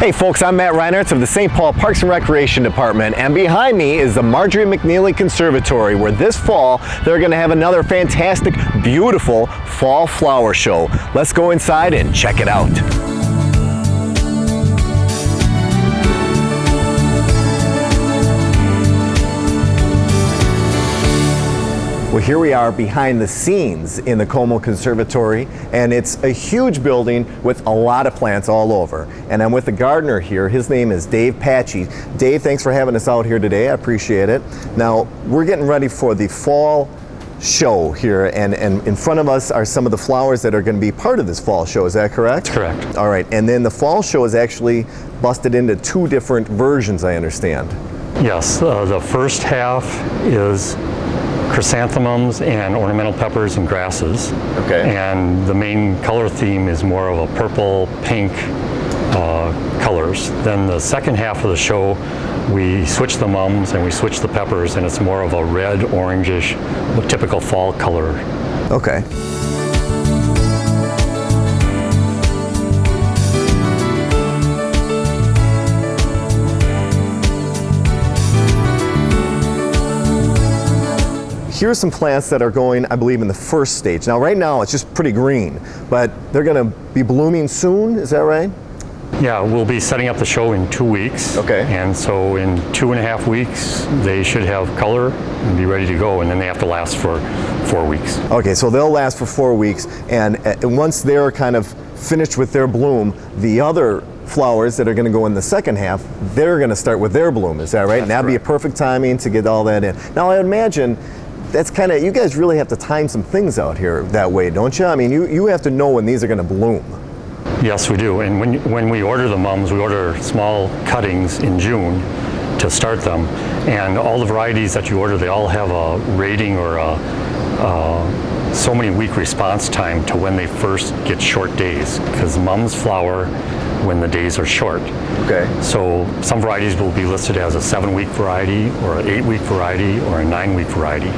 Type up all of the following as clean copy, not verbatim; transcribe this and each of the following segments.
Hey folks, I'm Matt Reinhardt of the St. Paul Parks and Recreation Department, and behind me is the Marjorie McNeely Conservatory, where this fall they're going to have another fantastic, beautiful fall flower show. Let's go inside and check it out. Well, here we are behind the scenes in the Como Conservatory, and it's a huge building with a lot of plants all over. And I'm with the gardener here. His name is Dave Patchy. Dave, thanks for having us out here today. I appreciate it. Now, we're getting ready for the fall show here, and in front of us are some of the flowers that are going to be part of this fall show. Is that correct? That's correct. All right, and then the fall show is actually busted into two different versions, I understand. Yes, the first half is chrysanthemums and ornamental peppers and grasses. Okay. And the main color theme is more of a purple, pink colors. Then the second half of the show, we switch the mums and we switch the peppers, and it's more of a red, orangish, typical fall color. Okay. Here's some plants that are going, I believe, in the first stage. Now, right now, it's just pretty green, but they're going to be blooming soon, is that right? Yeah, we'll be setting up the show in 2 weeks. Okay. And so in 2.5 weeks, they should have color and be ready to go, and then they have to last for 4 weeks. Okay, so they'll last for 4 weeks, and once they're kind of finished with their bloom, the other flowers that are going to go in the second half, they're going to start with their bloom, is that right? That's and that'd be a perfect timing to get all that in. Now, I imagine that's kind of, you guys really have to time some things out here that way, don't you? I mean, you have to know when these are going to bloom. Yes, we do. And when we order the mums, we order small cuttings in June to start them. And all the varieties that you order, they all have a rating or a so many week response time to when they first get short days, because mums flower when the days are short. Okay. So some varieties will be listed as a 7-week variety or an 8-week variety or a 9-week variety.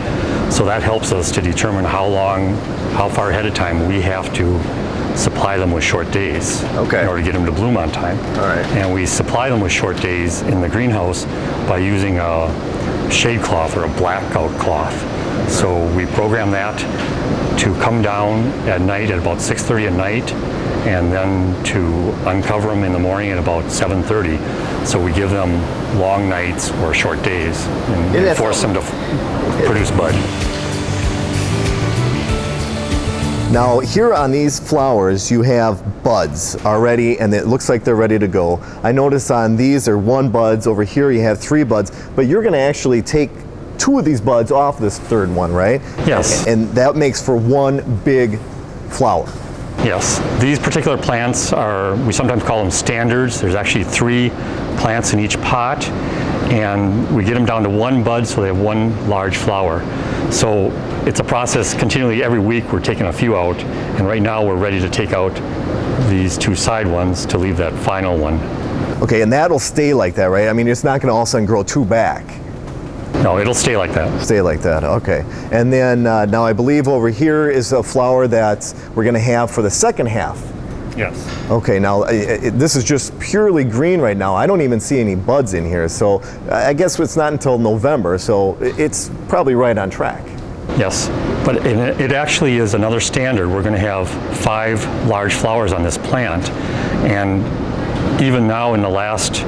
So that helps us to determine how far ahead of time we have to supply them with short days. Okay. In order to get them to bloom on time. All right. And we supply them with short days in the greenhouse by using a shade cloth or a blackout cloth. So we program that to come down at night at about 6:30 at night, and then to uncover them in the morning at about 7:30. So we give them long nights or short days and force them to produce bud. Now, here on these flowers, you have buds already, and it looks like they're ready to go. I notice on these are 1 buds. Over here you have 3 buds, but you're going to actually take 2 of these buds off this third one, right? Yes. And that makes for 1 big flower. Yes. These particular plants are, we sometimes call them standards. There's actually 3 plants in each pot, and we get them down to 1 bud so they have 1 large flower. So it's a process continually. Every week we're taking a few out, and right now we're ready to take out these 2 side ones to leave that final one. Okay, and that'll stay like that, right? I mean, it's not going to all of a sudden grow 2 back. No, it'll stay like that. Stay like that, okay. And then now I believe over here is a flower that we're going to have for the second half. Yes. Okay, now this is just purely green right now. I don't even see any buds in here, so I guess it's not until November, so it's probably right on track. Yes, but it actually is another standard. We're going to have 5 large flowers on this plant, and even now in the last,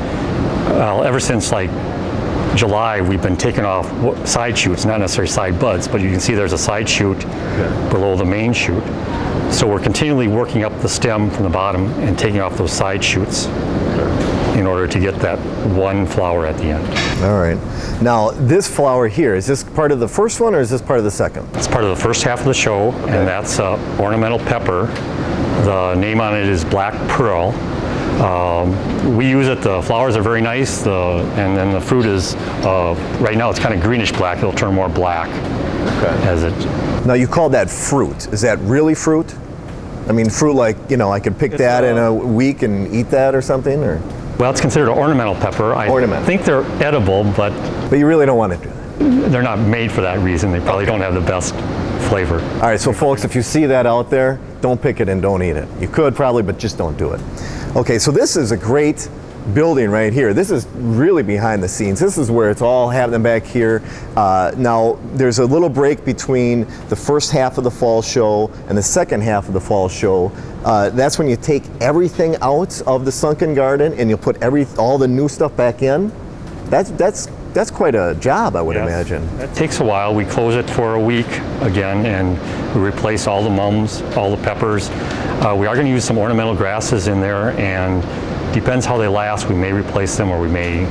ever since like July, we've been taking off side shoots, not necessarily side buds, but you can see there's a side shoot below the main shoot. So we're continually working up the stem from the bottom and taking off those side shoots in order to get that 1 flower at the end. All right. Now, this flower here, is this part of the first one or is this part of the second? It's part of the first half of the show, and that's ornamental pepper. The name on it is Black Pearl. We use it, the flowers are very nice, and then the fruit is, right now it's kind of greenish black. It'll turn more black as it... Now, you call that fruit. Is that really fruit? I mean, fruit like, you know, I could pick that in a week and eat that or something? Or? Well, it's considered an ornamental pepper. I think they're edible, but you really don't want to do that? They're not made for that reason. They probably don't have the best flavor. All right, so folks, if you see that out there, don't pick it and don't eat it. You could probably, but just don't do it. Okay, so this is a great building right here. This is really behind the scenes. This is where it's all happening back here. Now, there's a little break between the first half of the fall show and the second half of the fall show. That's when you take everything out of the Sunken Garden and you'll put all the new stuff back in. That's quite a job, I would imagine. It takes a while. We close it for a week again, and we replace all the mums, all the peppers. We are going to use some ornamental grasses in there, and depends how they last. We may replace them, or we may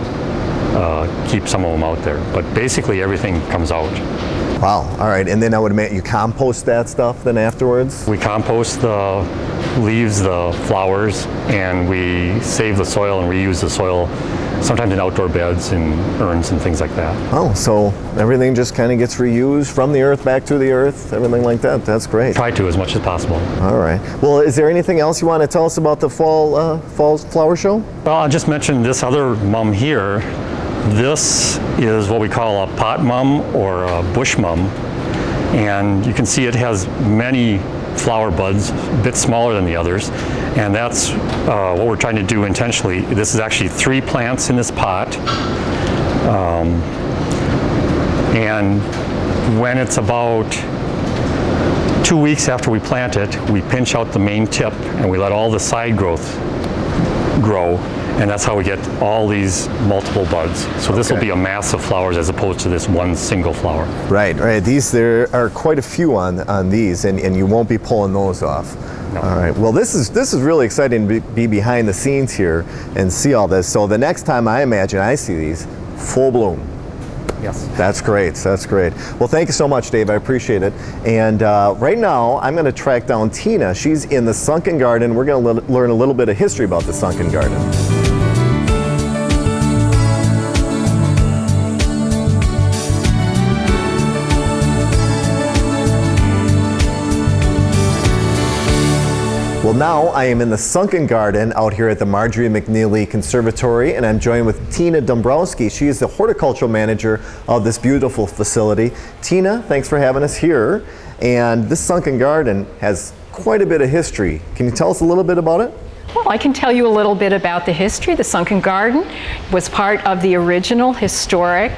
keep some of them out there. But basically, everything comes out. Wow. All right. And then I would imagine you compost that stuff then afterwards? We compost the leaves, the flowers, and we save the soil and reuse the soil, sometimes in outdoor beds and urns and things like that. Oh, so everything just kind of gets reused from the earth back to the earth, everything like that. That's great. Try to as much as possible. All right. Well, is there anything else you want to tell us about the fall flower show? Well, I'll just mention this other mum here. This is what we call a pot mum or a bush mum, and you can see it has many flower buds, a bit smaller than the others, and that's what we're trying to do intentionally. This is actually 3 plants in this pot, and when it's about 2 weeks after we plant it, we pinch out the main tip and we let all the side growth grow, and that's how we get all these multiple buds. So this will be a mass of flowers as opposed to this one single flower. Right. There are quite a few on these, and you won't be pulling those off. No. All right. Well, this is really exciting to be behind the scenes here and see all this. So the next time I imagine I see these, full bloom. Yes. That's great. That's great. Well, thank you so much, Dave. I appreciate it. And right now, I'm going to track down Tina. She's in the Sunken Garden. We're going to learn a little bit of history about the Sunken Garden. Well, now I am in the Sunken Garden out here at the Marjorie McNeely Conservatory, and I'm joined with Tina Dombrowski. She is the horticultural manager of this beautiful facility. Tina, thanks for having us here. And this Sunken Garden has quite a bit of history. Can you tell us a little bit about it? Well, I can tell you a little bit about the history. The Sunken Garden was part of the original historic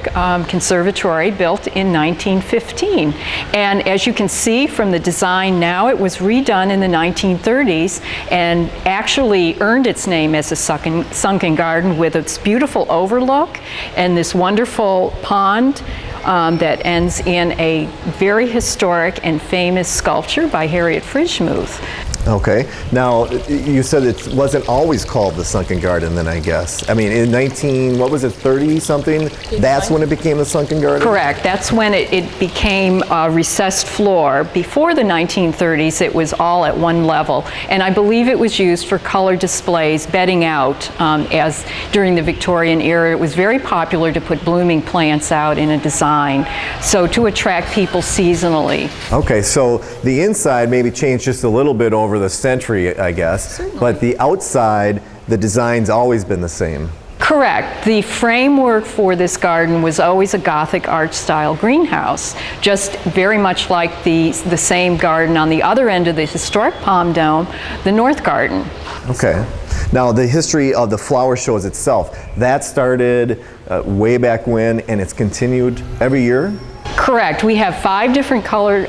conservatory built in 1915. And as you can see from the design now, it was redone in the 1930s and actually earned its name as the Sunken Garden with its beautiful overlook and this wonderful pond that ends in a very historic and famous sculpture by Harriet Frischmuth. Okay. Now, you said it wasn't always called the Sunken Garden then, I guess. I mean, in 30-something, that's when it became the Sunken Garden? Correct. That's when it became a recessed floor. Before the 1930s, it was all at one level. And I believe it was used for color displays, bedding out, as during the Victorian era, it was very popular to put blooming plants out in a design, so to attract people seasonally. Okay, so the inside maybe changed just a little bit over the century, I guess. Certainly. But the outside, the design's always been the same. Correct. The framework for this garden was always a Gothic art style greenhouse, just very much like the same garden on the other end of the historic Palm Dome, the North Garden. Okay. Now, the history of the flower shows itself, that started way back when, and it's continued every year? Correct. We have 5 different color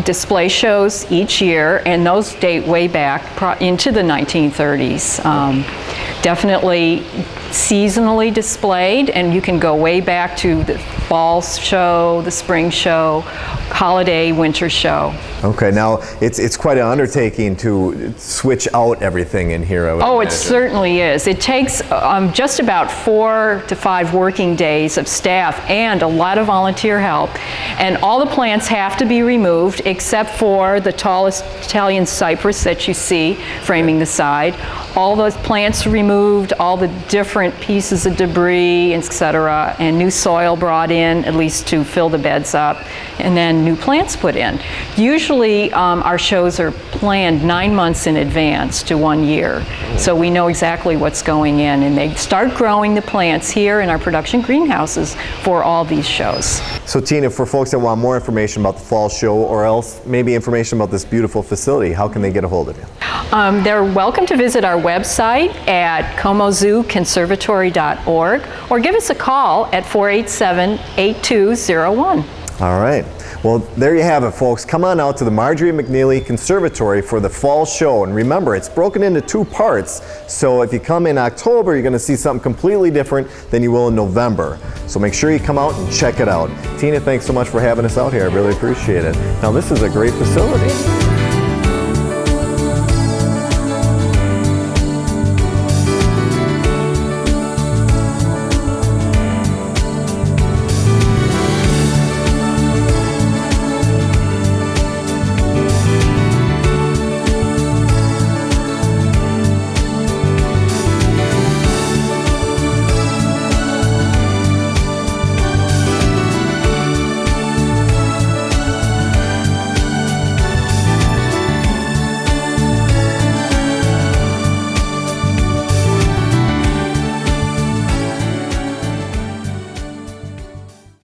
display shows each year, and those date way back into the 1930s. Definitely seasonally displayed, and you can go way back to the fall show, the spring show, holiday, winter show. Okay, now it's quite an undertaking to switch out everything in here, I would Oh, imagine. it certainly is. It takes just about 4 to 5 working days of staff and a lot of volunteer help. And all the plants have to be removed except for the tallest Italian cypress that you see framing the side. All those plants removed, all the different pieces of debris, etc., and new soil brought in, at least to fill the beds up, and then new plants put in. Usually our shows are planned 9 months in advance to 1 year, so we know exactly what's going in, and they start growing the plants here in our production greenhouses for all these shows. So Tina, for folks that want more information about the fall show, or else maybe information about this beautiful facility, how can they get a hold of you? They're welcome to visit our website at comozooconservatory.org or give us a call at 487-8201. All right. Well, there you have it, folks. Come on out to the Marjorie McNeely Conservatory for the fall show. And remember, it's broken into 2 parts. So if you come in October, you're going to see something completely different than you will in November. So make sure you come out and check it out. Tina, thanks so much for having us out here. I really appreciate it. Now, this is a great facility.